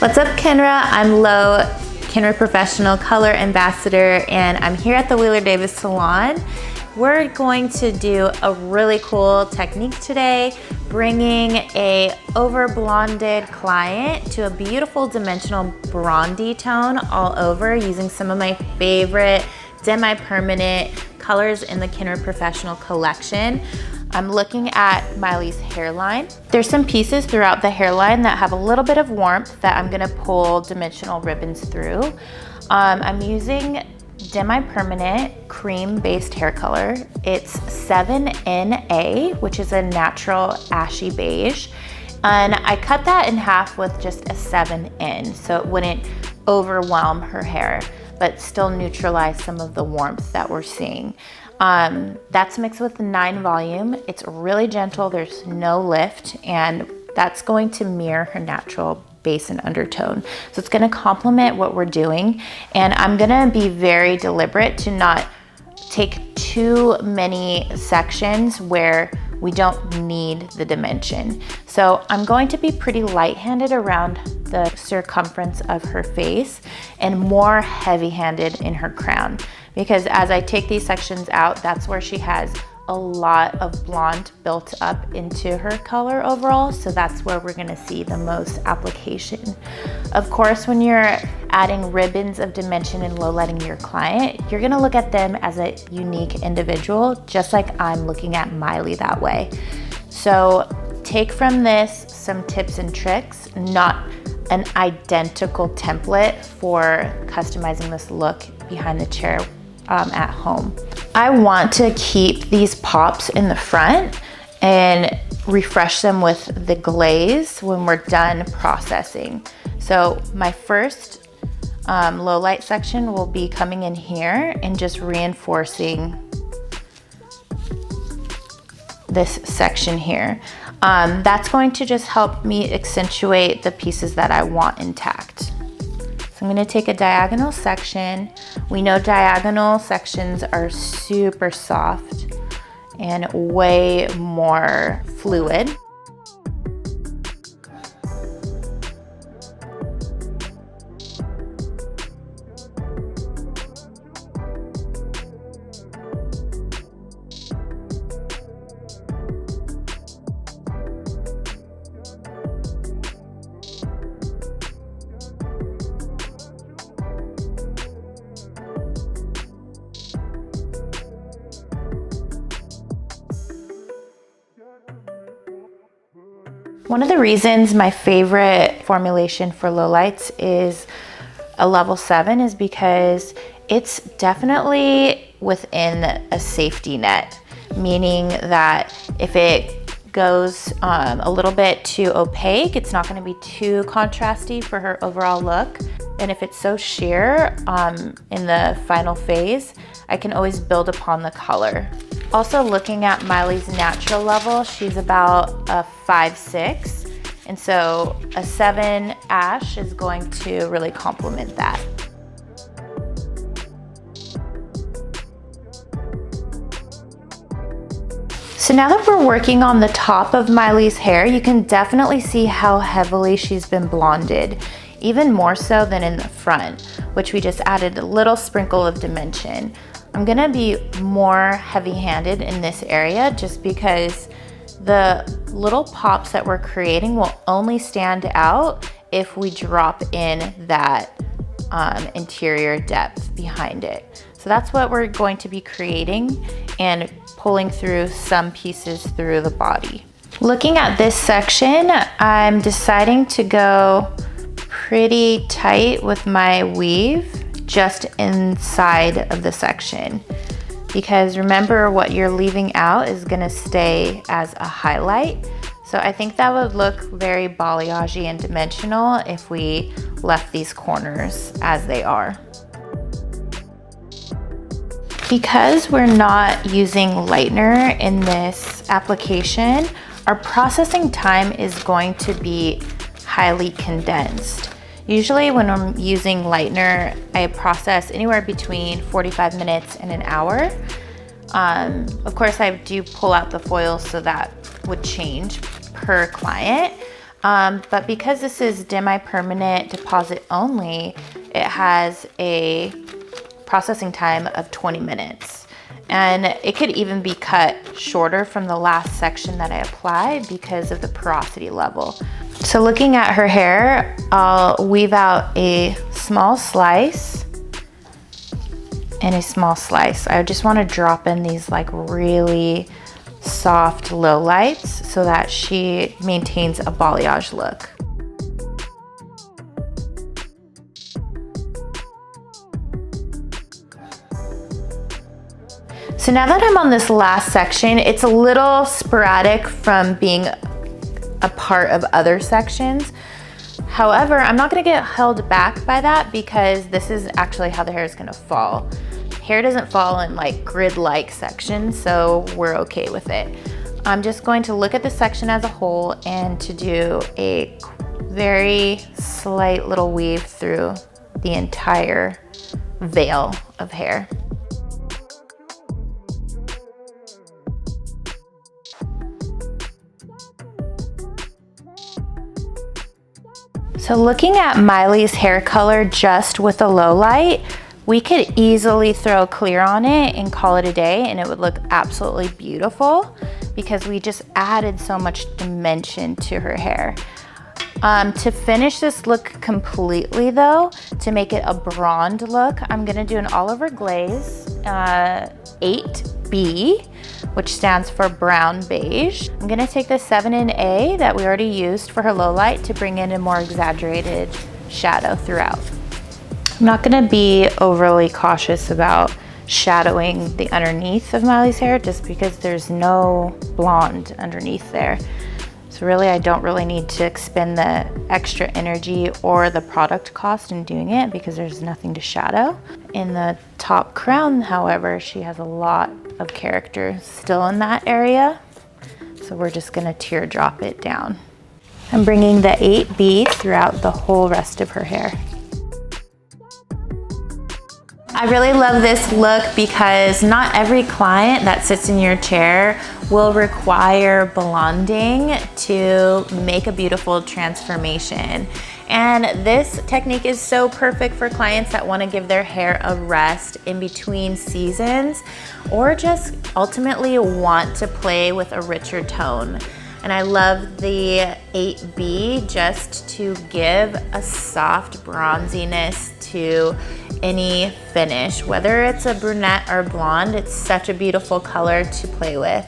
What's up, Kenra? I'm Lo, Kenra Professional Color Ambassador, and I'm here at the Wheeler Davis Salon. We're going to do a really cool technique today, bringing a over blonded client to a beautiful dimensional brondy tone all over using some of my favorite semi-permanent colors in the Kenra Professional collection. I'm looking at Miley's hairline. There's some pieces throughout the hairline that have a little bit of warmth that I'm gonna pull dimensional ribbons through. I'm using Demi Permanent cream-based hair color. It's 7NA, which is a natural ashy beige. And I cut that in half with just a 7N, so it wouldn't overwhelm her hair, but still neutralize some of the warmth that we're seeing. That's mixed with 9 volume. It's really gentle, there's no lift, and that's going to mirror her natural base and undertone. So it's gonna complement what we're doing, and I'm gonna be very deliberate to not take too many sections where we don't need the dimension. So I'm going to be pretty light-handed around the circumference of her face and more heavy-handed in her crown, because as I take these sections out, that's where she has a lot of blonde built up into her color overall, so that's where we're gonna see the most application. Of course, when you're adding ribbons of dimension and low lighting your client, you're gonna look at them as a unique individual, just like I'm looking at Miley that way. So take from this some tips and tricks, not an identical template for customizing this look behind the chair at home. I want to keep these pops in the front and refresh them with the glaze when we're done processing. So my first low light section will be coming in here and just reinforcing this section here. That's going to just help me accentuate the pieces that I want intact. So I'm gonna take a diagonal section. We know diagonal sections are super soft and way more fluid. One of the reasons my favorite formulation for lowlights is a level 7 is because it's definitely within a safety net, meaning that if it goes a little bit too opaque, it's not going to be too contrasty for her overall look. And if it's so sheer in the final phase, I can always build upon the color. Also, looking at Miley's natural level, she's about a 5'6", and so a 7 ash is going to really complement that. So now that we're working on the top of Miley's hair, you can definitely see how heavily she's been blonded, even more so than in the front, which we just added a little sprinkle of dimension. I'm gonna be more heavy-handed in this area just because the little pops that we're creating will only stand out if we drop in that interior depth behind it. So that's what we're going to be creating and pulling through some pieces through the body. Looking at this section, I'm deciding to go pretty tight with my weave just inside of the section, because remember, what you're leaving out is gonna stay as a highlight. So I think that would look very balayage and dimensional if we left these corners as they are. Because we're not using lightener in this application, our processing time is going to be highly condensed. Usually when I'm using lightener, I process anywhere between 45 minutes and an hour. Of course, I do pull out the foils, so that would change per client. But because this is Demi permanent deposit only, it has a processing time of 20 minutes. And it could even be cut shorter from the last section that I applied because of the porosity level. So looking at her hair, I'll weave out a small slice and a small slice. I just want to drop in these like really soft low lights so that she maintains a balayage look. So now that I'm on this last section, it's a little sporadic from being a part of other sections. However, I'm not gonna get held back by that because this is actually how the hair is gonna fall. Hair doesn't fall in like grid-like sections, so we're okay with it. I'm just going to look at the section as a whole and to do a very slight little weave through the entire veil of hair. So looking at Miley's hair color just with a low light, we could easily throw clear on it and call it a day and it would look absolutely beautiful because we just added so much dimension to her hair. To finish this look completely though, to make it a Bronde look, I'm gonna do an all over glaze, 8B, which stands for brown beige. I'm gonna take the 7 in A that we already used for her low light to bring in a more exaggerated shadow throughout. I'm not gonna be overly cautious about shadowing the underneath of Miley's hair just because there's no blonde underneath there. So really, I don't really need to expend the extra energy or the product cost in doing it because there's nothing to shadow. In the top crown, however, she has a lot of character still in that area. So we're just gonna teardrop it down. I'm bringing the 8B throughout the whole rest of her hair. I really love this look because not every client that sits in your chair will require blonding to make a beautiful transformation. And this technique is so perfect for clients that want to give their hair a rest in between seasons or just ultimately want to play with a richer tone. And I love the 8B just to give a soft bronziness to any finish. Whether it's a brunette or blonde, it's such a beautiful color to play with.